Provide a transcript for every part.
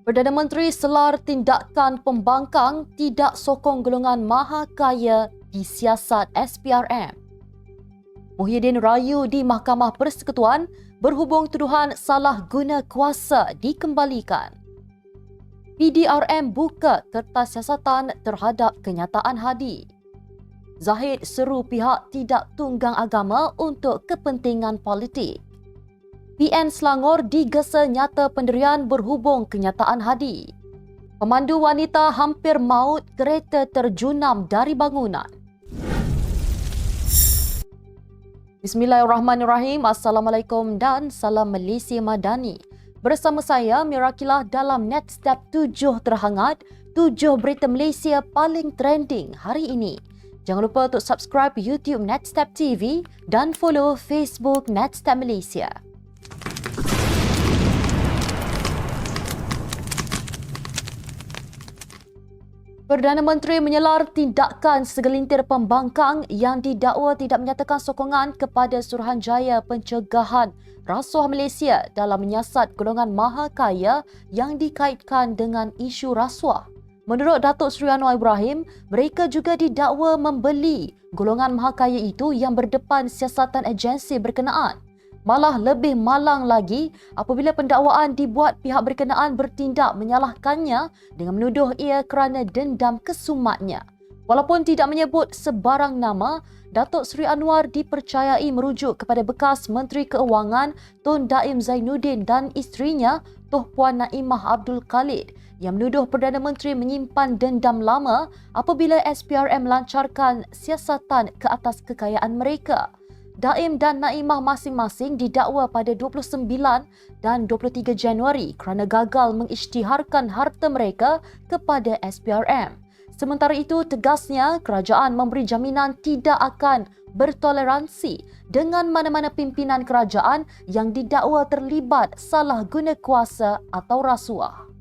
Perdana Menteri selar tindakan pembangkang tidak sokong golongan maha kaya di siasat SPRM. Muhyiddin rayu di Mahkamah Persekutuan berhubung tuduhan salah guna kuasa dikembalikan. PDRM buka kertas siasatan terhadap kenyataan Hadi. Zahid seru pihak tidak tunggang agama untuk kepentingan politik. PN Selangor digesa nyata pendirian berhubung kenyataan Hadi. Pemandu wanita hampir maut kereta terjunam dari bangunan. Bismillahirrahmanirrahim. Assalamualaikum dan salam Malaysia Madani. Bersama saya Mirakilah dalam Netstep 7 terhangat, 7 berita Malaysia paling trending hari ini. Jangan lupa untuk subscribe YouTube Netstep TV dan follow Facebook Netstep Malaysia. Perdana Menteri menyelar tindakan segelintir pembangkang yang didakwa tidak menyatakan sokongan kepada Suruhanjaya Pencegahan Rasuah Malaysia dalam menyiasat golongan maha kaya yang dikaitkan dengan isu rasuah. Menurut Datuk Seri Anwar Ibrahim, mereka juga didakwa membeli golongan maha kaya itu yang berdepan siasatan agensi berkenaan. Malah lebih malang lagi apabila pendakwaan dibuat pihak berkenaan bertindak menyalahkannya dengan menuduh ia kerana dendam kesumatnya. Walaupun tidak menyebut sebarang nama, Datuk Seri Anwar dipercayai merujuk kepada bekas Menteri Keuangan Tun Daim Zainuddin dan isterinya Tuh Puan Naimah Abdul Khalid yang menuduh Perdana Menteri menyimpan dendam lama apabila SPRM melancarkan siasatan ke atas kekayaan mereka. Daim dan Naimah masing-masing didakwa pada 29 dan 23 Januari kerana gagal mengisytiharkan harta mereka kepada SPRM. Sementara itu, tegasnya kerajaan memberi jaminan tidak akan bertoleransi dengan mana-mana pimpinan kerajaan yang didakwa terlibat salah guna kuasa atau rasuah.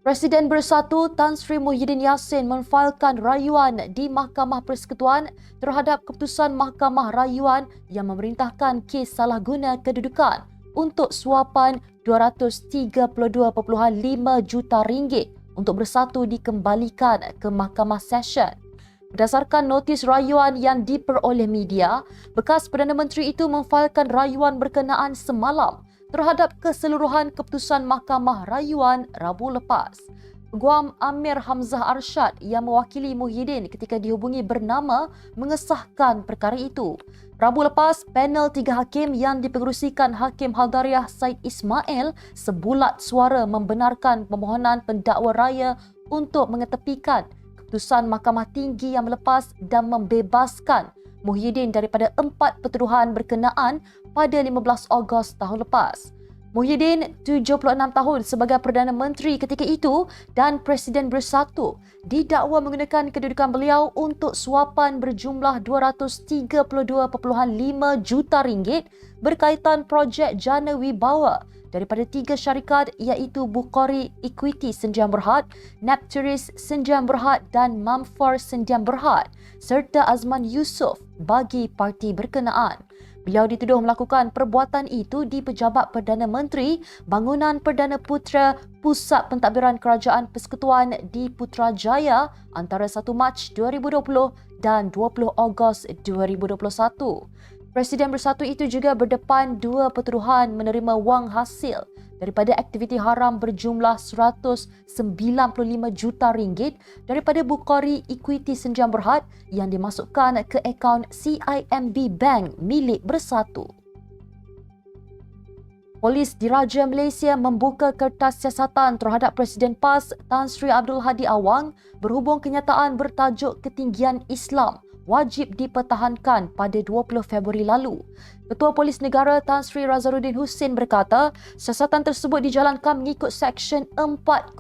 Presiden Bersatu Tan Sri Muhyiddin Yassin memfailkan rayuan di Mahkamah Persekutuan terhadap keputusan Mahkamah Rayuan yang memerintahkan kes salah guna kedudukan untuk suapan RM232.5 juta untuk Bersatu dikembalikan ke Mahkamah Session. Berdasarkan notis rayuan yang diperoleh media, bekas Perdana Menteri itu memfailkan rayuan berkenaan semalam terhadap keseluruhan keputusan Mahkamah Rayuan Rabu lepas. Peguam Amir Hamzah Arshad yang mewakili Muhyiddin ketika dihubungi bernama mengesahkan perkara itu. Rabu lepas, panel 3 hakim yang dipengerusikan Hakim Haldariah Said Ismail sebulat suara membenarkan permohonan pendakwa raya untuk mengetepikan keputusan Mahkamah Tinggi yang melepas dan membebaskan Muhyiddin daripada 4 pertuduhan berkenaan pada 15 Ogos tahun lepas. Muhyiddin, 76 tahun sebagai Perdana Menteri ketika itu dan Presiden Bersatu, didakwa menggunakan kedudukan beliau untuk suapan berjumlah RM232.5 juta berkaitan projek Jana Wibawa daripada 3 syarikat iaitu Bukhari Equity Sdn Bhd, Nepturis Sdn Bhd dan Mamfar Sdn Bhd serta Azman Yusof bagi parti berkenaan. Beliau dituduh melakukan perbuatan itu di Pejabat Perdana Menteri Bangunan Perdana Putera Pusat Pentadbiran Kerajaan Persekutuan di Putrajaya antara 1 Mac 2020 dan 20 Ogos 2021. Presiden Bersatu itu juga berdepan 2 pertuduhan menerima wang hasil daripada aktiviti haram berjumlah RM195 juta daripada Bukhari Equity Sdn Bhd yang dimasukkan ke akaun CIMB Bank milik Bersatu. Polis Diraja Malaysia membuka kertas siasatan terhadap Presiden PAS Tan Sri Abdul Hadi Awang berhubung kenyataan bertajuk Ketinggian Islam wajib dipertahankan pada 20 Februari lalu. Ketua Polis Negara Tan Sri Razaruddin Hussein berkata, siasatan tersebut dijalankan mengikut Seksyen 4-1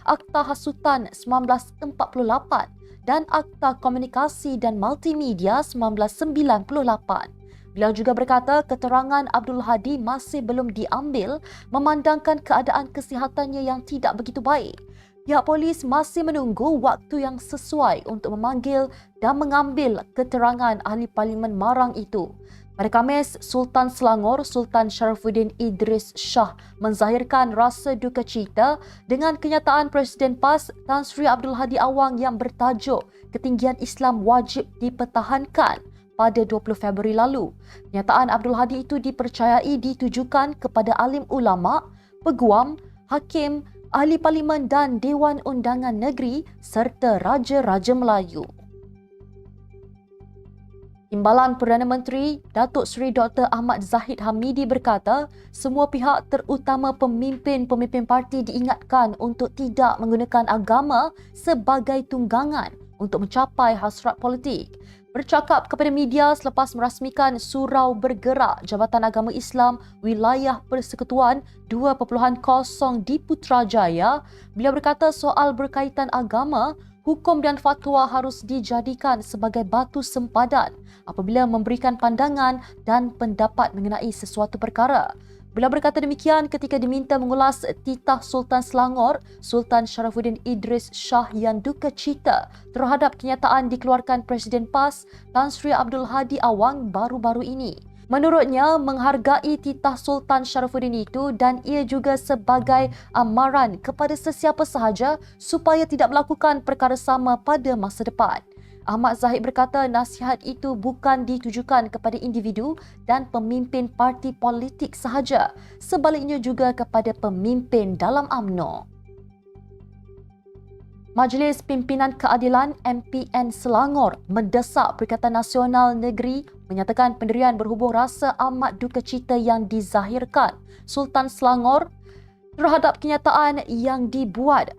Akta Hasutan 1948 dan Akta Komunikasi dan Multimedia 1998. Beliau juga berkata keterangan Abdul Hadi masih belum diambil memandangkan keadaan kesihatannya yang tidak begitu baik. Pihak polis masih menunggu waktu yang sesuai untuk memanggil dan mengambil keterangan ahli parlimen Marang itu. Pada Khamis, Sultan Selangor Sultan Sharifuddin Idris Shah menzahirkan rasa duka cita dengan kenyataan Presiden PAS Tan Sri Abdul Hadi Awang yang bertajuk Ketinggian Islam Wajib Dipertahankan pada 20 Februari lalu. Kenyataan Abdul Hadi itu dipercayai ditujukan kepada alim ulama, peguam, hakim, ahli parlimen dan Dewan Undangan Negeri serta Raja-Raja Melayu. Timbalan Perdana Menteri Datuk Seri Dr. Ahmad Zahid Hamidi berkata, semua pihak terutama pemimpin-pemimpin parti diingatkan untuk tidak menggunakan agama sebagai tunggangan untuk mencapai hasrat politik. Bercakap kepada media selepas merasmikan Surau Bergerak Jabatan Agama Islam Wilayah Persekutuan 2.0 di Putrajaya, beliau berkata soal berkaitan agama, hukum dan fatwa harus dijadikan sebagai batu sempadan apabila memberikan pandangan dan pendapat mengenai sesuatu perkara. Beliau berkata demikian ketika diminta mengulas titah Sultan Selangor Sultan Sharifuddin Idris Shah yang duka cita terhadap kenyataan dikeluarkan Presiden PAS Tan Sri Abdul Hadi Awang baru-baru ini. Menurutnya, menghargai titah Sultan Sharifuddin itu dan ia juga sebagai amaran kepada sesiapa sahaja supaya tidak melakukan perkara sama pada masa depan. Ahmad Zahid berkata nasihat itu bukan ditujukan kepada individu dan pemimpin parti politik sahaja, sebaliknya juga kepada pemimpin dalam UMNO. Majlis Pimpinan Keadilan MPN Selangor mendesak Perikatan Nasional Negeri menyatakan pendirian berhubung rasa amat duka cita yang dizahirkan Sultan Selangor terhadap kenyataan yang dibuat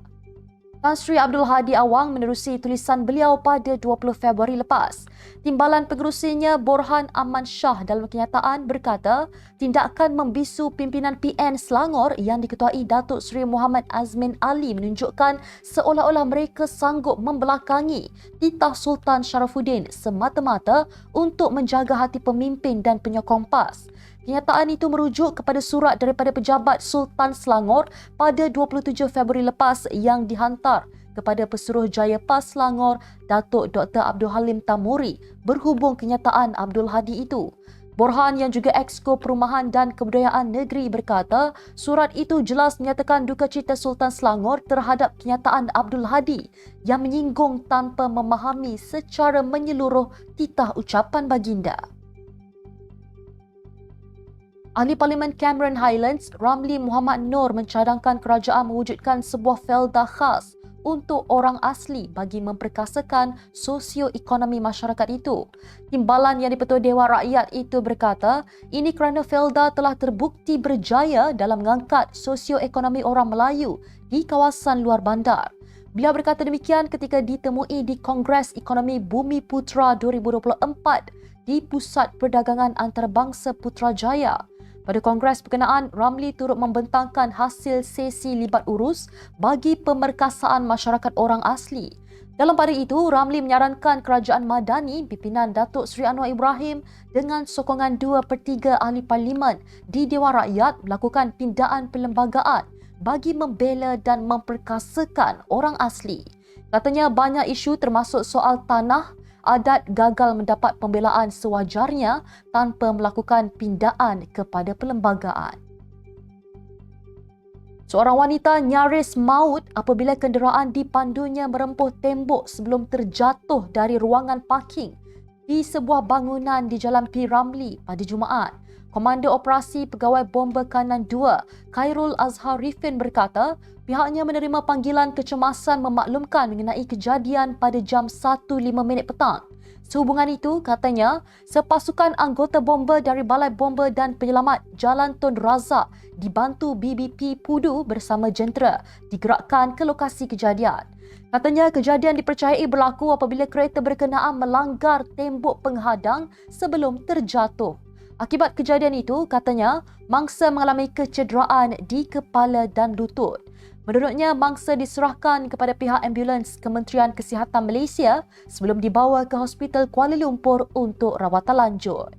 Tan Sri Abdul Hadi Awang menerusi tulisan beliau pada 20 Februari lepas. Timbalan pengerusinya Borhan Aman Shah dalam kenyataan berkata, tindakan membisu pimpinan PN Selangor yang diketuai Datuk Seri Muhammad Azmin Ali menunjukkan seolah-olah mereka sanggup membelakangi titah Sultan Sharifuddin semata-mata untuk menjaga hati pemimpin dan penyokong PAS. Kenyataan itu merujuk kepada surat daripada pejabat Sultan Selangor pada 27 Februari lepas yang dihantar kepada Pesuruhjaya PAS Selangor Datuk Dr. Abdul Halim Tamuri berhubung kenyataan Abdul Hadi itu. Borhan yang juga Exco Perumahan dan Kebudayaan Negeri berkata, surat itu jelas menyatakan duka cita Sultan Selangor terhadap kenyataan Abdul Hadi yang menyinggung tanpa memahami secara menyeluruh titah ucapan baginda. Ahli Parlimen Cameron Highlands, Ramli Muhammad Noor mencadangkan kerajaan mewujudkan sebuah felda khas untuk orang asli bagi memperkasakan sosioekonomi masyarakat itu. Timbalan yang di-Pertua Dewan Rakyat itu berkata, ini kerana felda telah terbukti berjaya dalam mengangkat sosioekonomi orang Melayu di kawasan luar bandar. Beliau berkata demikian ketika ditemui di Kongres Ekonomi Bumi Putra 2024 di Pusat Perdagangan Antarabangsa Putrajaya. Pada kongres berkenaan, Ramli turut membentangkan hasil sesi libat urus bagi pemerkasaan masyarakat orang asli. Dalam pada itu, Ramli menyarankan kerajaan Madani pimpinan Datuk Seri Anwar Ibrahim dengan sokongan 2/3 ahli parlimen di Dewan Rakyat melakukan pindaan perlembagaan bagi membela dan memperkasakan orang asli. Katanya banyak isu termasuk soal tanah, adat gagal mendapat pembelaan sewajarnya tanpa melakukan pindaan kepada perlembagaan. Seorang wanita nyaris maut apabila kenderaan dipandunya merempuh tembok sebelum terjatuh dari ruangan parking di sebuah bangunan di Jalan P. Ramlee pada Jumaat. Komander Operasi Pegawai Bomba Kanan 2, Khairul Azhar Rifin berkata, pihaknya menerima panggilan kecemasan memaklumkan mengenai kejadian pada jam 1.05 petang. Sehubungan itu, katanya, sepasukan anggota bomba dari Balai Bomba dan Penyelamat Jalan Tun Razak dibantu BBP Pudu bersama jentera digerakkan ke lokasi kejadian. Katanya, kejadian dipercayai berlaku apabila kereta berkenaan melanggar tembok penghadang sebelum terjatuh. Akibat kejadian itu, katanya, mangsa mengalami kecederaan di kepala dan lutut. Menurutnya, mangsa diserahkan kepada pihak ambulans Kementerian Kesihatan Malaysia sebelum dibawa ke Hospital Kuala Lumpur untuk rawatan lanjut.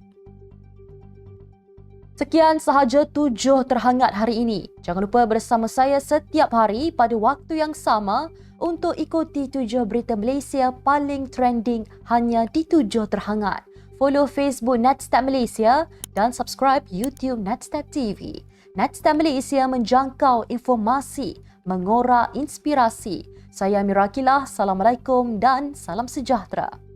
Sekian sahaja 7 terhangat hari ini. Jangan lupa bersama saya setiap hari pada waktu yang sama untuk ikuti 7 berita Malaysia paling trending hanya di 7 terhangat. follow Facebook Netstat Malaysia dan subscribe YouTube Netstat TV. Netstat Malaysia menjangkau informasi, mengorak inspirasi. Saya Mira Akilah, Assalamualaikum dan salam sejahtera.